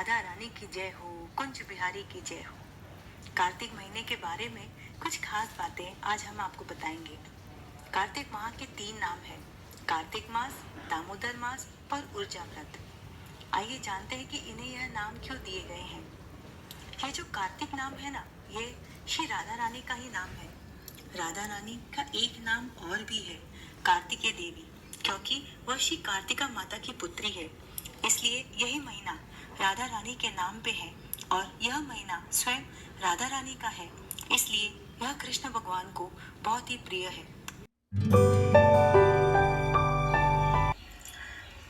राधा रानी की जय हो, कुंज बिहारी की जय हो। कार्तिक महीने के बारे में कुछ खास बातें आज हम आपको बताएंगे। कार्तिक माह के 3 नाम हैं: कार्तिक मास, दामोदर मास और ऊर्जा व्रत। आइए जानते हैं कि इन्हें यह नाम क्यों दिए गए हैं। ये जो कार्तिक नाम है ना, ये श्री राधा रानी का ही नाम है। राधा रानी का एक नाम और भी है, कार्तिकेय देवी, क्योंकि वह श्री कार्तिका माता की पुत्री है। इसलिए यही महीना राधा रानी के नाम पे है और यह महीना स्वयं राधा रानी का है, इसलिए यह कृष्ण भगवान को बहुत ही प्रिय है।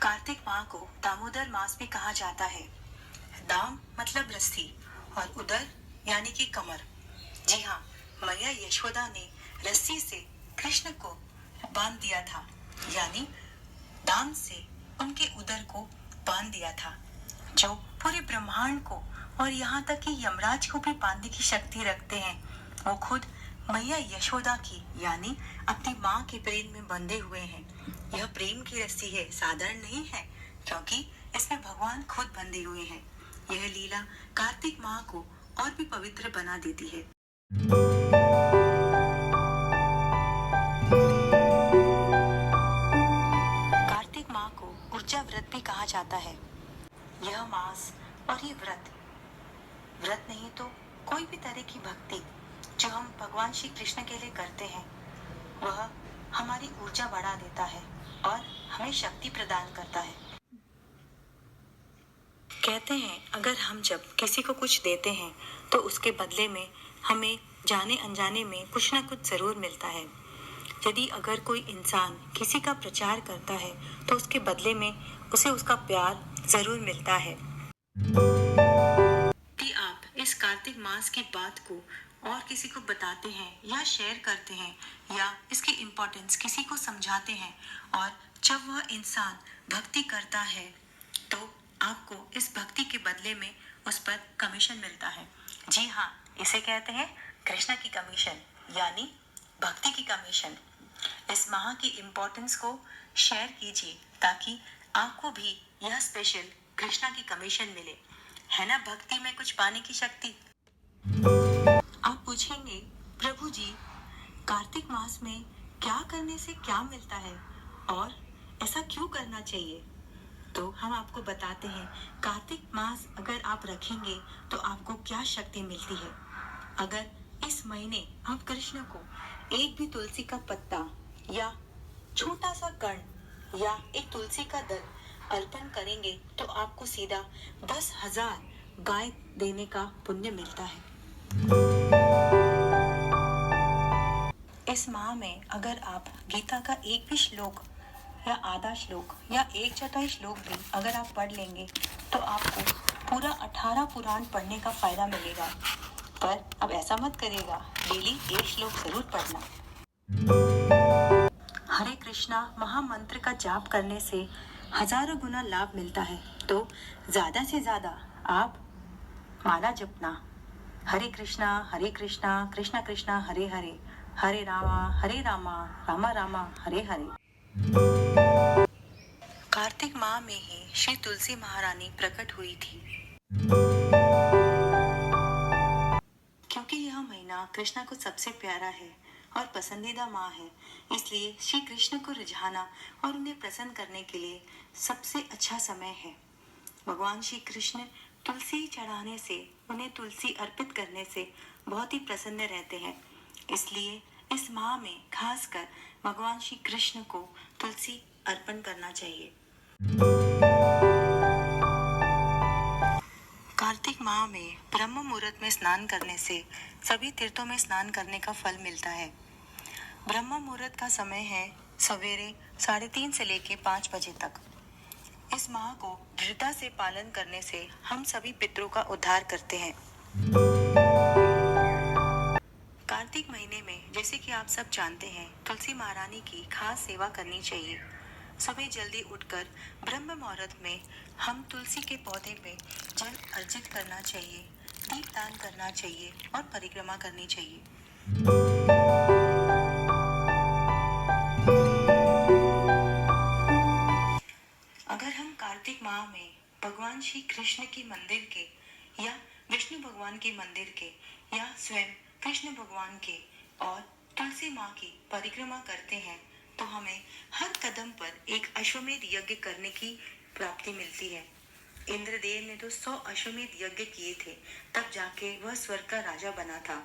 कार्तिक माह को दामोदर मास भी कहा जाता है। दाम मतलब रस्सी और उदर यानी कि कमर। जी हाँ, मैया यशोदा ने रस्सी से कृष्ण को बांध दिया था, यानी दाम से उनके उदर को बांध दिया था, जो पूरे ब्रह्मांड को और यहाँ तक कि यमराज को भी बांधने की शक्ति रखते हैं। वो खुद मैया यशोदा की यानी अपनी माँ के प्रेम में बंधे हुए हैं। यह प्रेम की रस्सी है, साधारण नहीं है, क्योंकि इसमें भगवान खुद बंधे हुए हैं। यह लीला कार्तिक माह को और भी पवित्र बना देती है। कार्तिक माह को ऊर्जा व्रत भी कहा जाता है। यह मास और ये व्रत नहीं तो कोई भी तरह की भक्ति जो हम भगवान श्री कृष्ण के लिए करते हैं, वह हमारी ऊर्जा बढ़ा देता है और हमें शक्ति प्रदान करता है। कहते हैं, अगर हम जब किसी को कुछ देते हैं तो उसके बदले में हमें जाने अनजाने में कुछ ना कुछ जरूर मिलता है। यदि अगर कोई इंसान किसी का प्रचार करता है तो उसके बदले में उसे उसका प्यार जरूर मिलता है। यदि आप इस कार्तिक मास की बात को और किसी को बताते हैं या शेयर करते हैं या इसकी इम्पोर्टेंस किसी को समझाते हैं और जब वह इंसान भक्ति करता है तो आपको इस भक्ति के बदले में उस पर कमीशन मिलता है। जी हाँ, इसे कहते हैं कृष्ण की कमीशन, यानी भक्ति की कमीशन। इस माह की इम्पोर्टेंस को शेयर कीजिए ताकि आपको भी यह स्पेशल कृष्णा की कमीशन मिले। है ना भक्ति में कुछ पाने की शक्ति। आप पूछेंगे, प्रभु जी, कार्तिक मास में क्या करने से क्या मिलता है और ऐसा क्यों करना चाहिए? तो हम आपको बताते हैं, कार्तिक मास अगर आप रखेंगे तो आपको क्या शक्ति मिलती है। अगर इस महीने आप कृष्ण को एक भी तुलसी का पत्ता या छोटा सा कण या एक तुलसी का दल अर्पण करेंगे तो आपको सीधा 10,000 गाय देने का पुण्य मिलता है। इस माह में अगर आप गीता का एक भी श्लोक या आधा श्लोक या 1/4 श्लोक भी अगर आप पढ़ लेंगे तो आपको पूरा 18 पुराण पढ़ने का फायदा मिलेगा। पर अब ऐसा मत करिएगा, डेली एक श्लोक जरूर पढ़ना। हरे कृष्णा महामंत्र का जाप करने से हजारों गुना लाभ मिलता है, तो ज्यादा से ज्यादा आप माला जपना। हरे कृष्णा कृष्णा कृष्णा हरे हरे, हरे रामा रामा रामा हरे हरे। कार्तिक माह में ही श्री तुलसी महारानी प्रकट हुई थी। क्योंकि यह महीना कृष्ण को सबसे प्यारा है और पसंदीदा माह है, इसलिए श्री कृष्ण को रिझाना और उन्हें प्रसन्न करने के लिए सबसे अच्छा समय है। भगवान श्री कृष्ण तुलसी चढ़ाने से, उन्हें तुलसी अर्पित करने से बहुत ही प्रसन्न रहते हैं। इसलिए इस माह में खासकर भगवान श्री कृष्ण को तुलसी अर्पण करना चाहिए। कार्तिक माह में ब्रह्म मुहूर्त में स्नान करने से सभी तीर्थों में स्नान करने का फल मिलता है। ब्रह्म मुहूर्त का समय है सवेरे 3:30 से लेकर 5 बजे तक। इस माह को दृढ़ता से पालन करने से हम सभी पितरों का उद्धार करते हैं। कार्तिक महीने में, जैसे कि आप सब जानते हैं, तुलसी महारानी की खास सेवा करनी चाहिए। सुबह जल्दी उठकर ब्रह्म मुहूर्त में हम तुलसी के पौधे पे जल अर्जित करना चाहिए, दीपदान करना चाहिए और परिक्रमा करनी चाहिए। अगर हम कार्तिक माह में भगवान भगवान श्री कृष्ण के मंदिर के या विष्णु भगवान के मंदिर के या स्वयं कृष्ण भगवान के और तुलसी माँ की परिक्रमा करते हैं तो हमें हर कदम पर एक अश्वमेध यज्ञ करने की प्राप्ति मिलती है। इंद्रदेव ने तो 100 अश्वमेध यज्ञ किए थे, तब जाके वह स्वर्ग का राजा बना था।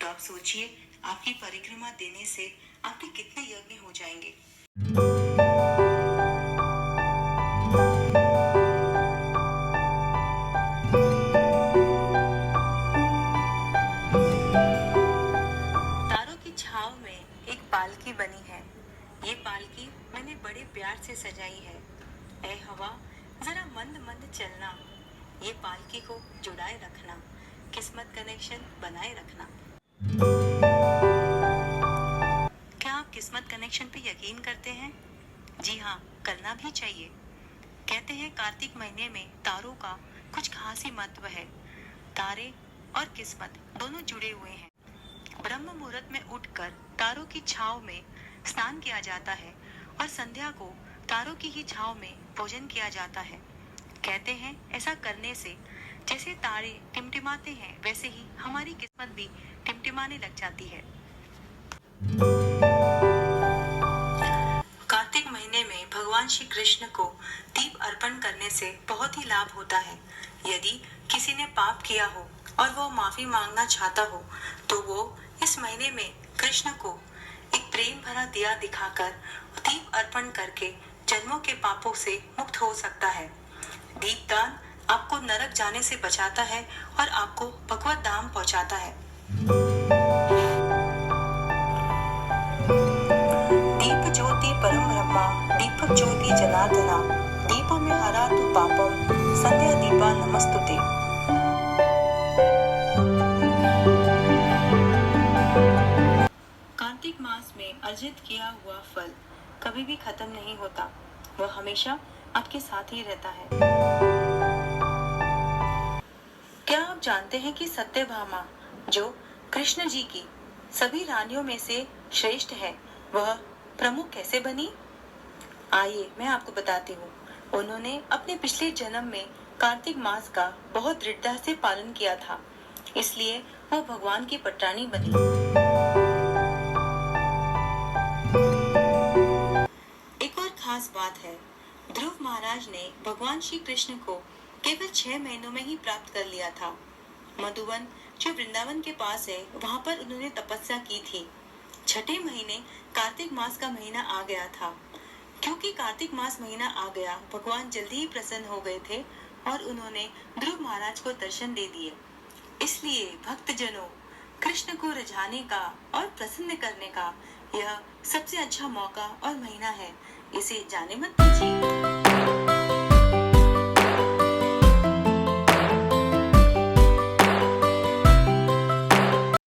तो आप सोचिए, आपकी परिक्रमा देने से आपके कितने यज्ञ हो जाएंगे। तारों की छाव में एक पालकी बनी है। ये पालकी मैंने बड़े प्यार से सजाई है। ऐ हवा, जरा मंद मंद चलना, ये पालकी को जुड़ाए रखना, किस्मत कनेक्शन बनाए रखना। क्या आप किस्मत कनेक्शन पे यकीन करते हैं? जी हाँ, करना भी चाहिए। कहते हैं कार्तिक महीने में तारों का कुछ खास ही महत्व है। तारे और किस्मत दोनों जुड़े हुए हैं। ब्रह्म मुहूर्त में उठकर तारों की छाव में स्नान किया जाता है और संध्या को तारों की ही छाव में भोजन किया जाता है। कहते हैं ऐसा करने से जैसे तारे टिमटिमाते हैं वैसे ही हमारी किस्मत भी टिमटिमाने लग जाती है। कार्तिक महीने में भगवान श्री कृष्ण को दीप अर्पण करने से बहुत ही लाभ होता है। यदि किसी ने पाप किया हो और वो माफी मांगना चाहता हो तो वो इस महीने में कृष्ण को एक प्रेम भरा दिया दिखाकर दीप अर्पण करके जन्मों के पापों से मुक्त हो सकता है। दीपदान आपको नरक जाने से बचाता है और आपको भगवत धाम पहुंचाता है। दीप ज्योति परम ब्रह्मा, दीपक ज्योति जनार्दना, दीपो में हरा तु पापम, संध्या दीपा नमस्तुते। कार्तिक मास में अर्जित किया हुआ फल कभी भी खत्म नहीं होता, वह हमेशा आपके साथ ही रहता है। क्या आप जानते हैं कि सत्यभामा, जो कृष्ण जी की सभी रानियों में से श्रेष्ठ है, वह प्रमुख कैसे बनी? आइए मैं आपको बताती हूँ। उन्होंने अपने पिछले जन्म में कार्तिक मास का बहुत दृढ़ता से पालन किया था, इसलिए वो भगवान की पटरानी बनी। एक और खास बात है, ध्रुव महाराज ने भगवान श्री कृष्ण को केवल 6 महीनों में ही प्राप्त कर लिया था। मधुवन जो वृंदावन के पास है, वहां पर उन्होंने तपस्या की थी। 6ठे महीने कार्तिक मास का महीना आ गया था। क्योंकि कार्तिक मास महीना आ गया, भगवान जल्दी ही प्रसन्न हो गए थे और उन्होंने ध्रुव महाराज को दर्शन दे दिए। इसलिए भक्तजनों, कृष्ण को रिझाने का और प्रसन्न करने का यह सबसे अच्छा मौका और महीना है। इसे जाने मत दीजिए।